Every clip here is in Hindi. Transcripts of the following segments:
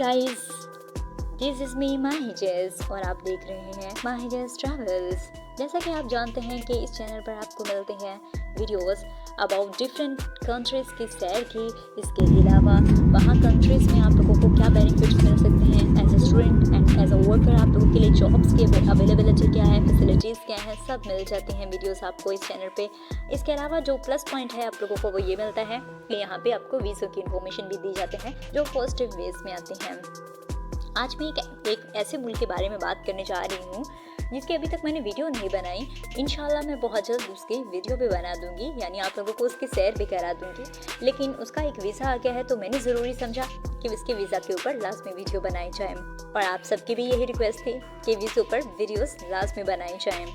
गाइस, दिस इज़ मी माहिजस और आप देख रहे हैं माहिजस ट्रैवल्स। जैसा कि आप जानते हैं कि इस चैनल पर आपको मिलते हैं वीडियोस अबाउट डिफरेंट कंट्रीज़ की सैर की। इसके अलावा वहाँ कंट्रीज़ में आप लोगों को क्या बेनिफिट्स मिल सकते हैं as a student and as a worker, आप लोगों के लिए जॉब्स की अवेलेबिलिटी क्या है, फैसिलिटीज़ क्या है, सब मिल जाती हैं वीडियोस आपको इस चैनल पे। इसके अलावा जो प्लस पॉइंट है आप लोगों को वो ये मिलता है कि यहाँ पे आपको वीज़ा की इन्फॉर्मेशन भी दी जाते हैं जो पॉजिटिव वेज में आते हैं। आज मैं एक ऐसे मुल्क के बारे में बात करने जा रही हूँ जिसकी अभी तक मैंने वीडियो नहीं बनाई। इंशाल्लाह मैं बहुत जल्द उसकी वीडियो भी बना दूंगी, यानी आप लोगों को उसकी सैर भी करा दूंगी। लेकिन उसका एक वीज़ा आ गया है तो मैंने ज़रूरी समझा कि उसके वीज़ा के ऊपर लास्ट में वीडियो बनाई जाए, और आप सबकी भी यही रिक्वेस्ट थी कि वीज़ा पर वीडियोस लास्ट में बनाई जाएँ।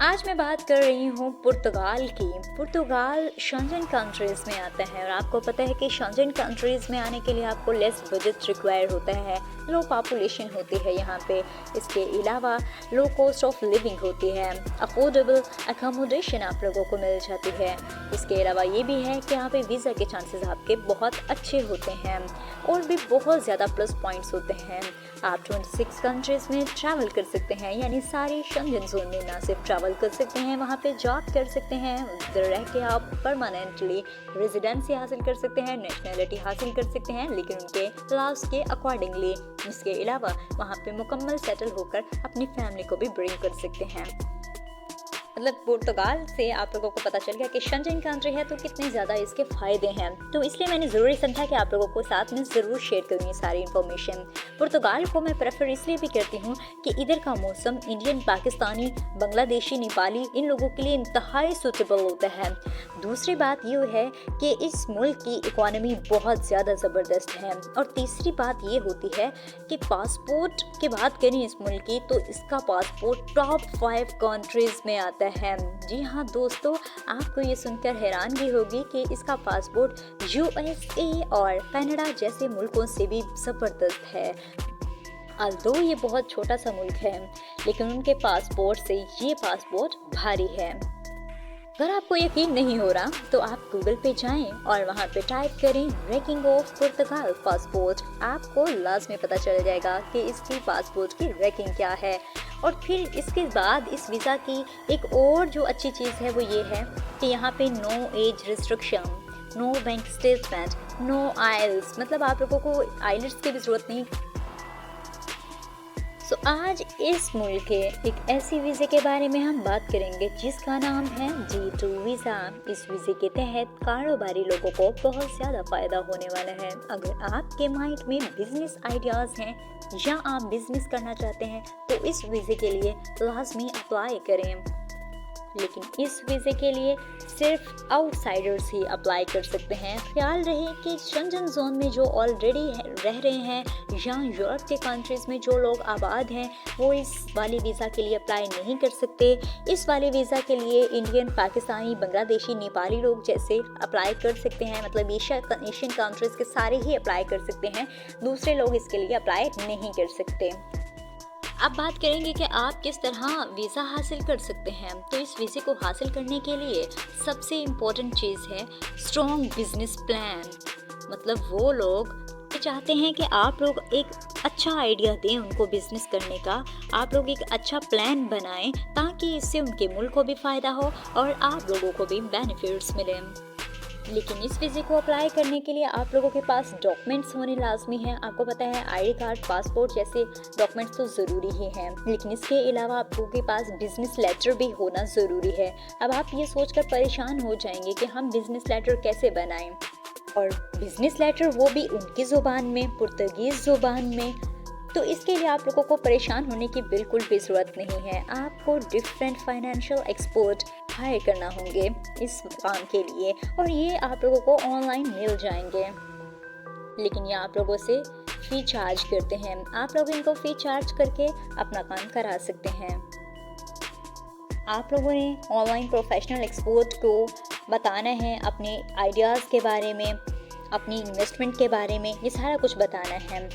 आज मैं बात कर रही हूँ पुर्तगाल की। पुर्तगाल शेंजन कंट्रीज़ में आता है और आपको पता है कि शेंजन कंट्रीज़ में आने के लिए आपको लेस बजट रिक्वायर होता है, लो पॉपुलेशन होती है यहाँ पे। इसके अलावा लो कॉस्ट ऑफ लिविंग होती है, अफोर्डेबल अकोमोडेशन आप लोगों को मिल जाती है। इसके अलावा ये भी है कि यहाँ पे वीज़ा के चांसेस आपके बहुत अच्छे होते हैं और भी बहुत ज़्यादा प्लस पॉइंट्स होते हैं। आप 26 कंट्रीज़ में ट्रैवल कर सकते हैं, यानी सारे शेंजन जोन में ना सिर्फ ट्रैवल कर सकते हैं, वहाँ पे जॉब कर सकते हैं, उधर रह के आप परमानेंटली रेजिडेंसी हासिल कर सकते हैं, नेशनैलिटी हासिल कर सकते हैं, लेकिन उनके लॉज के अकॉर्डिंगली। इसके अलावा वहाँ पे मुकम्मल सेटल होकर अपनी फैमिली को भी ब्रिंग कर सकते हैं। मतलब पुर्तगाल से आप लोगों को पता चल गया कि शेंजन कंट्री है तो कितने ज़्यादा इसके फ़ायदे हैं, तो इसलिए मैंने ज़रूरी समझा कि आप लोगों को साथ में ज़रूर शेयर करूँगी सारी इन्फॉर्मेशन। पुर्तगाल को मैं प्रेफर इसलिए भी करती हूँ कि इधर का मौसम इंडियन, पाकिस्तानी, बांग्लादेशी, नेपाली इन लोगों के लिए इंतहाई सूटेबल होता है। दूसरी बात ये है कि इस मुल्क की इकॉनमी बहुत ज़्यादा ज़बरदस्त है, और तीसरी बात ये होती है कि पासपोर्ट की बात करें इस मुल्क की तो इसका पासपोर्ट टॉप 5 कंट्रीज़ में आता है। जी हाँ दोस्तों, आपको ये सुनकर हैरानगी होगी कि इसका पासपोर्ट यूएसए और कनाडा जैसे मुल्कों से भी ज़बरदस्त है। अल्दो ये बहुत छोटा सा मुल्क है, लेकिन उनके पासपोर्ट से ये पासपोर्ट भारी है। अगर आपको यकीन नहीं हो रहा तो आप गूगल पे जाएं और वहां पे टाइप करें रैंकिंग ऑफ पुर्तगाल पासपोर्ट। आपको लाजमी पता चल जाएगा कि इसकी पासपोर्ट की रैंकिंग क्या है। और फिर इसके बाद इस वीज़ा की एक और जो अच्छी चीज़ है वो ये है कि यहाँ पे no age restriction, no bank statement, no आइल्स, मतलब आप लोगों को आइल्स की भी ज़रूरत नहीं। तो आज इस मुल्क के एक ऐसी वीज़े के बारे में हम बात करेंगे जिसका नाम है G2 वीज़ा। इस वीज़े के तहत कारोबारी लोगों को बहुत ज़्यादा फ़ायदा होने वाला है। अगर आपके माइंड में बिजनेस आइडियाज़ हैं या आप बिजनेस करना चाहते हैं तो इस वीज़े के लिए लाजमी अप्लाई करें। लेकिन इस वीज़े के लिए सिर्फ आउटसाइडर्स ही अप्लाई कर सकते हैं। ख्याल रहे कि शेंजन जोन में जो ऑलरेडी रह रहे हैं या यूरोप के कंट्रीज़ में जो लोग आबाद हैं वो इस वाली वीज़ा के लिए अप्लाई नहीं कर सकते। इस वाले वीज़ा के लिए इंडियन, पाकिस्तानी, बांग्लादेशी, नेपाली लोग जैसे अप्लाई कर सकते हैं, मतलब एशियन कंट्रीज़ के सारे ही अप्लाई कर सकते हैं, दूसरे लोग इसके लिए अप्लाई नहीं कर सकते। अब बात करेंगे कि आप किस तरह वीज़ा हासिल कर सकते हैं। तो इस वीज़े को हासिल करने के लिए सबसे इम्पोर्टेंट चीज़ है स्ट्रॉन्ग बिजनेस प्लान। मतलब वो लोग चाहते हैं कि आप लोग एक अच्छा आइडिया दें उनको बिजनेस करने का, आप लोग एक अच्छा प्लान बनाएं ताकि इससे उनके मुल्क को भी फ़ायदा हो और आप लोगों को भी बेनिफिट्स मिलें। लेकिन इस वीज़े को अप्लाई करने के लिए आप लोगों के पास डॉक्यूमेंट्स होने लाजमी हैं। आपको पता है आईडी कार्ड, पासपोर्ट जैसे डॉक्यूमेंट्स तो ज़रूरी ही हैं, लेकिन इसके अलावा आप लोगों के पास बिजनेस लेटर भी होना ज़रूरी है। अब आप ये सोचकर परेशान हो जाएंगे कि हम बिजनेस लेटर कैसे बनाएं, और बिजनेस लेटर वो भी उनकी ज़ुबान में, पुर्तगीज़ ज़ुबान में। तो इसके लिए आप लोगों को परेशान होने की बिल्कुल भी ज़रूरत नहीं है। आपको डिफरेंट फाइनेंशियल एक्सपर्ट हायर करना होंगे इस काम के लिए, और ये आप लोगों को ऑनलाइन मिल जाएंगे। लेकिन ये आप लोगों से फ़ी चार्ज करते हैं, आप लोग इनको फ़ी चार्ज करके अपना काम करा सकते हैं। आप लोगों ने ऑनलाइन प्रोफेशनल एक्सपर्ट को बताना है अपने आइडियाज़ के बारे में, अपनी इन्वेस्टमेंट के बारे में, ये सारा कुछ बताना है।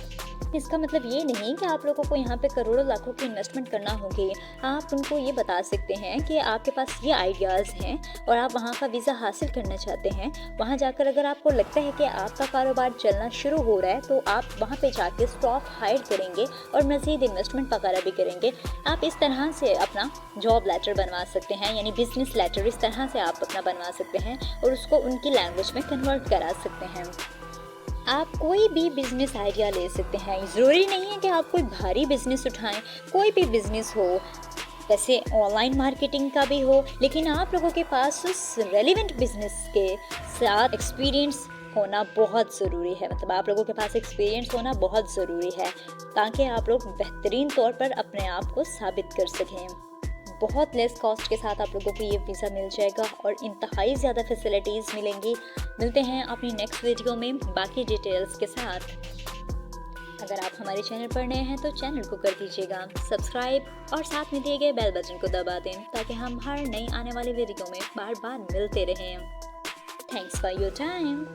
इसका मतलब ये नहीं कि आप लोगों को यहाँ पे करोड़ों लाखों की इन्वेस्टमेंट करना होगी। आप उनको ये बता सकते हैं कि आपके पास ये आइडियाज़ हैं और आप वहाँ का वीज़ा हासिल करना चाहते हैं। वहाँ जाकर अगर आपको लगता है कि आपका कारोबार चलना शुरू हो रहा है तो आप वहाँ पे जाके स्टॉक हायर करेंगे और मज़ीद इन्वेस्टमेंट वगैरह भी करेंगे। आप इस तरह से अपना जॉब लेटर बनवा सकते हैं, यानी बिजनेस लेटर इस तरह से आप अपना बनवा सकते हैं और उसको उनकी लैंग्वेज में कन्वर्ट करा सकते हैं। आप कोई भी बिज़नेस आइडिया ले सकते हैं। ज़रूरी नहीं है कि आप कोई भारी बिज़नेस उठाएं, कोई भी बिज़नेस हो, वैसे ऑनलाइन मार्केटिंग का भी हो, लेकिन आप लोगों के पास उस रेलिवेंट बिज़नेस के साथ एक्सपीरियंस होना बहुत ज़रूरी है। मतलब आप लोगों के पास एक्सपीरियंस होना बहुत ज़रूरी है ताकि आप लोग बेहतरीन तौर पर अपने आप को साबित कर सकें। बहुत लेस कॉस्ट के साथ आप लोगों को ये वीज़ा मिल जाएगा और इंतहाई ज़्यादा फैसिलिटीज़ मिलेंगी। मिलते हैं अपनी नेक्स्ट वीडियो में बाकी डिटेल्स के साथ। अगर आप हमारे चैनल पर नए हैं तो चैनल को कर दीजिएगा सब्सक्राइब और साथ में दिए गए बेल बटन को दबा दें ताकि हम हर नई आने वाली वीडियो में बार बार मिलते रहें। Thanks for your time.